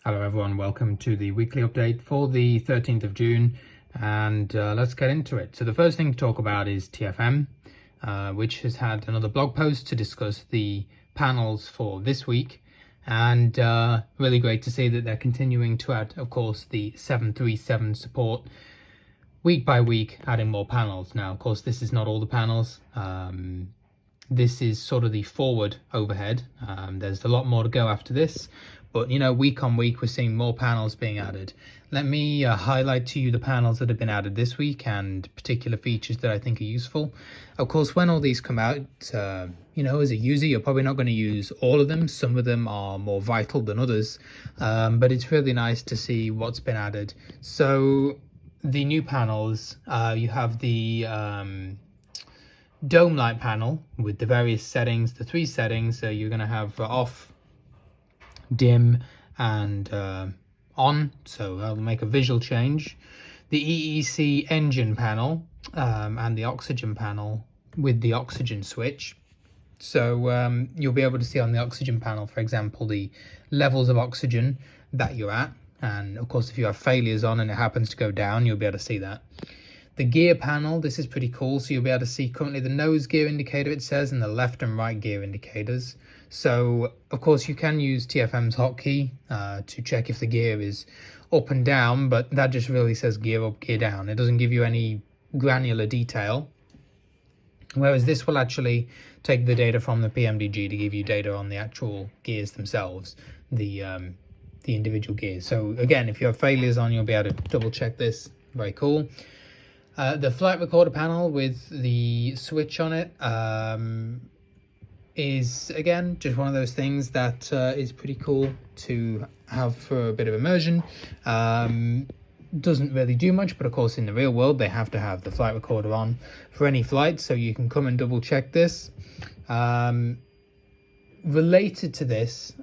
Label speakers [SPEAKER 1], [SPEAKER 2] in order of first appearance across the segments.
[SPEAKER 1] Hello everyone, welcome to the weekly update for the 13th of June, and let's get into it. So the first thing to talk about is TFM, which has had another blog post to discuss the panels for this week, and really great to see that they're continuing to add, of course, the 737 support week by week, adding more panels. Now, of course, this is not all the panels. This is sort of the forward overhead. There's a lot more to go after this, but week on week we're seeing more panels being added. Let me highlight to you the panels that have been added this week and particular features that I think are useful. Of course, when all these come out, as a user, you're probably not going to use all of them. Some of them are more vital than others, but it's really nice to see what's been added. So the new panels, you have the dome light panel with the various settings, the three settings. So you're going to have off, dim, and on, so that'll make a visual change. The EEC engine panel and the oxygen panel with the oxygen switch. So you'll be able to see on the oxygen panel, for example, the levels of oxygen that you're at, and of course if you have failures on and it happens to go down, you'll be able to see that. The gear panel, this is pretty cool. So you'll be able to see currently the nose gear indicator, it says, and the left and right gear indicators. So of course you can use TFM's hotkey to check if the gear is up and down, but that just really says gear up, gear down. It doesn't give you any granular detail. Whereas this will actually take the data from the PMDG to give you data on the actual gears themselves, the individual gears. So again, if you have failures on, you'll be able to double check this. Very cool. The flight recorder panel with the switch on it is, again, just one of those things that is pretty cool to have for a bit of immersion. Doesn't really do much, but of course in the real world they have to have the flight recorder on for any flight, so you can come and double check this. Related to this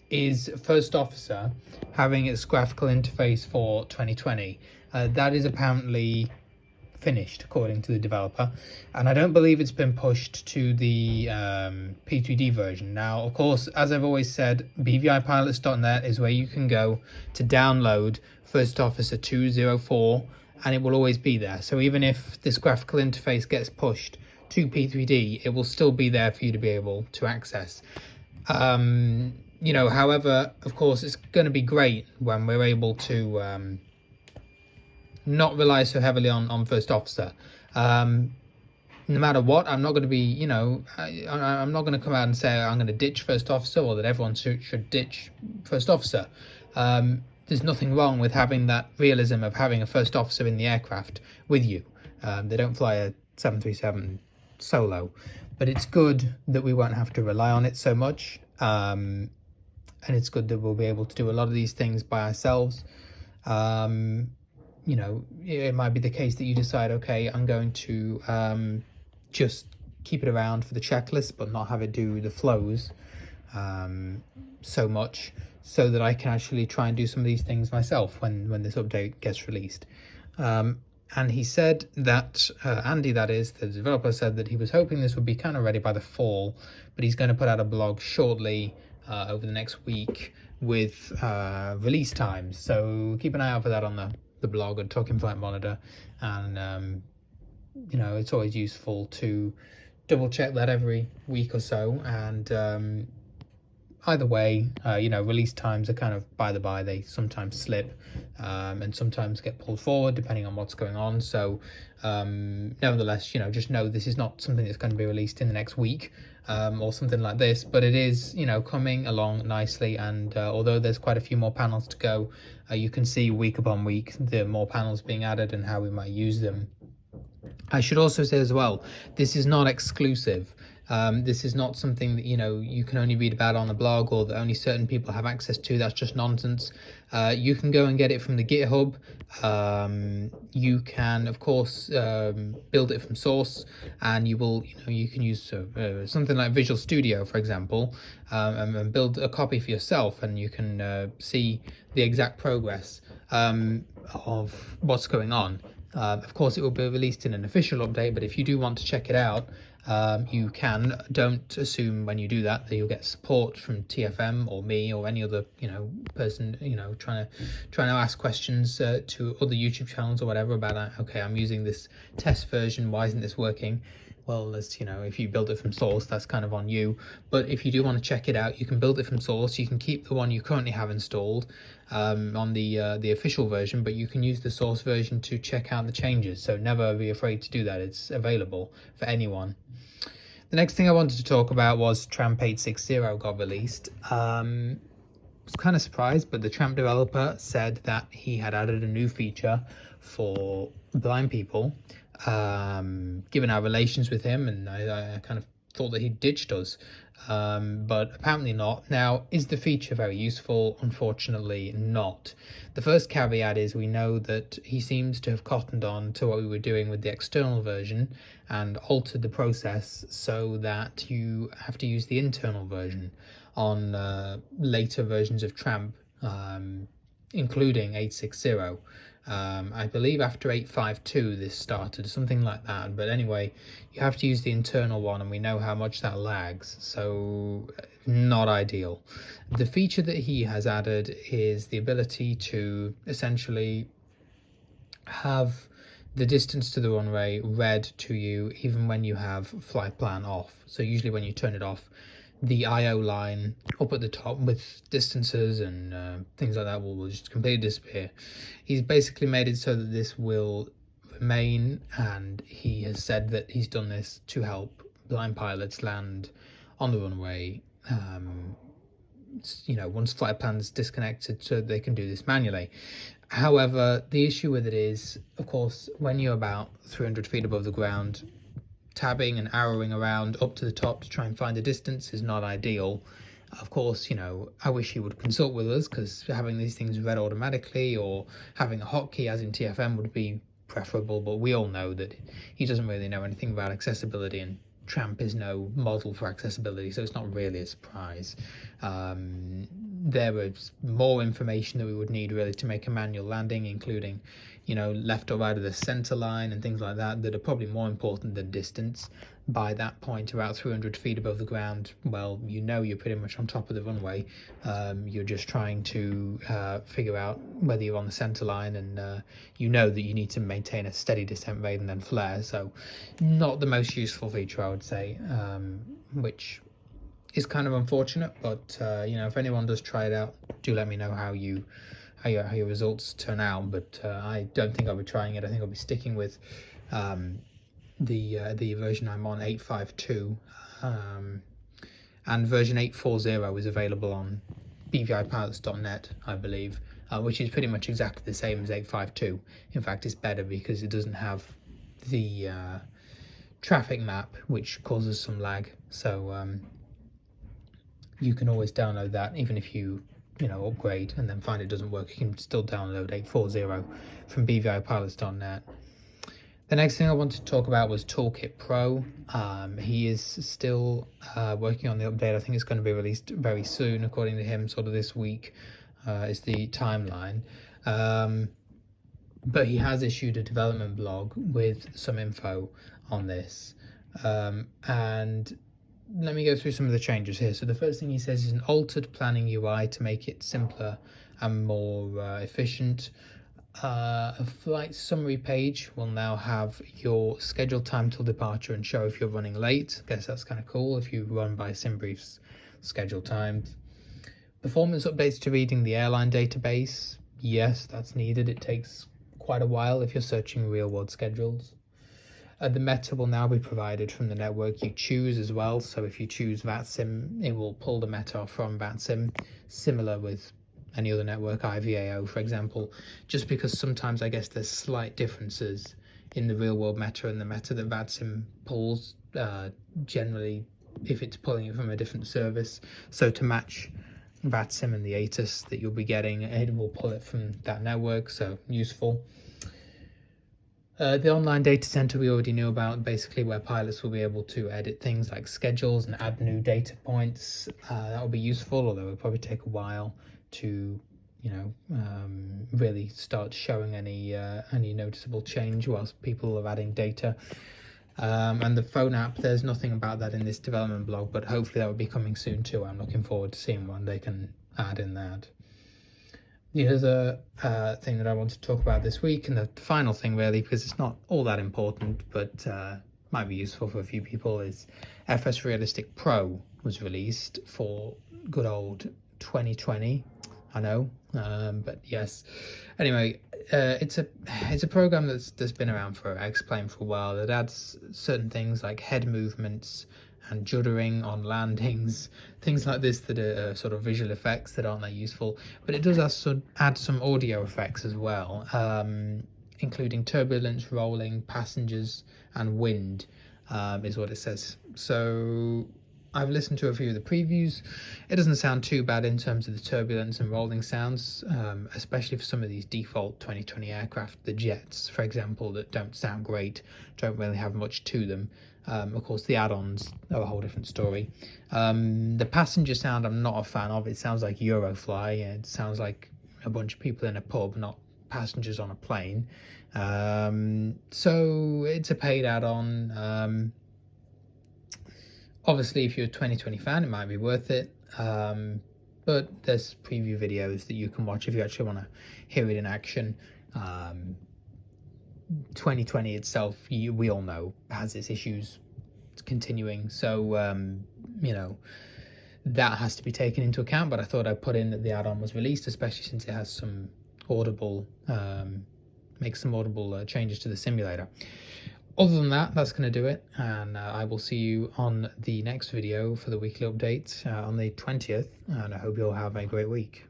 [SPEAKER 1] is First Officer having its graphical interface for 2020. That is apparently finished, according to the developer, and I don't believe it's been pushed to the P3D version. Now, of course, as I've always said, bvipilots.net is where you can go to download First Officer 204, and it will always be there. So even if this graphical interface gets pushed to P3D, it will still be there for you to be able to access. However, of course, it's going to be great when we're able to not rely so heavily on First Officer. No matter what, I'm not going to be, I'm not going to come out and say I'm going to ditch First Officer or that everyone should ditch First Officer. There's nothing wrong with having that realism of having a First Officer in the aircraft with you. They don't fly a 737 solo, but it's good that we won't have to rely on it so much. And it's good that we'll be able to do a lot of these things by ourselves. It might be the case that you decide, okay, I'm going to just keep it around for the checklist, but not have it do the flows so much, so that I can actually try and do some of these things myself when this update gets released. And he said that, Andy, that is, the developer, said that he was hoping this would be kind of ready by the fall, but he's going to put out a blog shortly over the next week with release times. So keep an eye out for that on the blog at Talking Flight Monitor. And, it's always useful to double check that every week or so. And either way, release times are kind of by the by. They sometimes slip and sometimes get pulled forward depending on what's going on. So nevertheless, just know this is not something that's going to be released in the next week or something like this, but it is, coming along nicely. And although there's quite a few more panels to go, you can see week upon week the more panels being added and how we might use them. I should also say as well, this is not exclusive. This is not something that you can only read about on the blog or that only certain people have access to. That's just nonsense. You can go and get it from the GitHub. You can, of course, build it from source, and you can use something like Visual Studio, for example, and build a copy for yourself, and you can see the exact progress of what's going on. Of course, it will be released in an official update, but if you do want to check it out, You don't assume when you do that you'll get support from TFM or me or any other person trying to ask questions to other YouTube channels or whatever about okay, I'm using this test version, why isn't this working? Well, as if you build it from source, that's kind of on you. But if you do want to check it out, you can build it from source. You can keep the one you currently have installed on the official version, but you can use the source version to check out the changes. So never be afraid to do that. It's available for anyone. The next thing I wanted to talk about was Tramp 860 got released. I was kind of surprised, but the Tramp developer said that he had added a new feature for blind people. Given our relations with him, and I kind of thought that he ditched us, but apparently not. Now, is the feature very useful? Unfortunately not. The first caveat is we know that he seems to have cottoned on to what we were doing with the external version and altered the process so that you have to use the internal version on later versions of Tramp, including 860. I believe after 852 this started, something like that. But anyway, you have to use the internal one, and we know how much that lags, so not ideal. The feature that he has added is the ability to essentially have the distance to the runway read to you even when you have flight plan off. So usually when you turn it off, the IO line up at the top with distances and things like that will just completely disappear. He's basically made it so that this will remain, and he has said that he's done this to help blind pilots land on the runway once flight plan's disconnected, so they can do this manually. However, the issue with it is, of course, when you're about 300 feet above the ground, tabbing and arrowing around up to the top to try and find the distance is not ideal. Of course, I wish he would consult with us, because having these things read automatically or having a hotkey as in TFM would be preferable, but we all know that he doesn't really know anything about accessibility, and Tramp is no model for accessibility, so it's not really a surprise. There was more information that we would need really to make a manual landing, including left or right of the center line and things like that are probably more important than distance. By that point, about 300 feet above the ground, well, you're pretty much on top of the runway. You're just trying to figure out whether you're on the center line, and that you need to maintain a steady descent rate and then flare. So not the most useful feature, I would say, which is kind of unfortunate. But if anyone does try it out, do let me know how your results turn out. But I don't think I'll be trying it. I think I'll be sticking with the version I'm on, 852, and version 840 is available on bvipilots.net, I believe, which is pretty much exactly the same as 852. In fact, it's better because it doesn't have the traffic map, which causes some lag. So you can always download that, even if you upgrade and then find it doesn't work. You can still download 840 from bvipilots.net. The next thing I wanted to talk about was Toolkit Pro. He is still working on the update. I think it's going to be released very soon, according to him. Sort of this week is the timeline. But he has issued a development blog with some info on this. And let me go through some of the changes here. So the first thing he says is an altered planning UI to make it simpler and more efficient. A flight summary page will now have your scheduled time till departure and show if you're running late. I guess that's kind of cool if you run by SimBrief's scheduled times. Performance updates to reading the airline database. Yes, that's needed. It takes quite a while if you're searching real-world schedules. The meta will now be provided from the network you choose as well. So if you choose VATSIM, it will pull the meta from VATSIM, similar with any other network, IVAO for example, just because sometimes I guess there's slight differences in the real world meta and the meta that VATSIM pulls, generally if it's pulling it from a different service. So to match VATSIM and the ATIS that you'll be getting, it will pull it from that network, so useful. The online data center we already knew about, basically where pilots will be able to edit things like schedules and add new data points. That will be useful, although it'll probably take a while to really start showing any noticeable change whilst people are adding data. And the phone app, there's nothing about that in this development blog, but hopefully that will be coming soon too. I'm looking forward to seeing what they can add in that. The other thing that I want to talk about this week, and the final thing really, because it's not all that important, but might be useful for a few people, is FS Realistic Pro was released for good old 2020. I know, but yes. Anyway, it's a program that's been around for, I explained, for a while. It adds certain things like head movements and juddering on landings, things like this that are sort of visual effects that aren't that useful. But it does add some audio effects as well, including turbulence, rolling, passengers, and wind, is what it says. So I've listened to a few of the previews. It doesn't sound too bad in terms of the turbulence and rolling sounds, especially for some of these default 2020 aircraft, the jets, for example, that don't sound great, don't really have much to them. Of course, the add-ons are a whole different story. The passenger sound I'm not a fan of. It sounds like Eurofly. It sounds like a bunch of people in a pub, not passengers on a plane. So it's a paid add-on. Obviously, if you're a 2020 fan, it might be worth it. But there's preview videos that you can watch if you actually want to hear it in action. 2020 itself, we all know, has its issues. It's continuing. So, that has to be taken into account. But I thought I'd put in that the add-on was released, especially since it has some audible, makes some audible changes to the simulator. Other than that, that's going to do it, and I will see you on the next video for the weekly update on the 20th, and I hope you'll have a great week.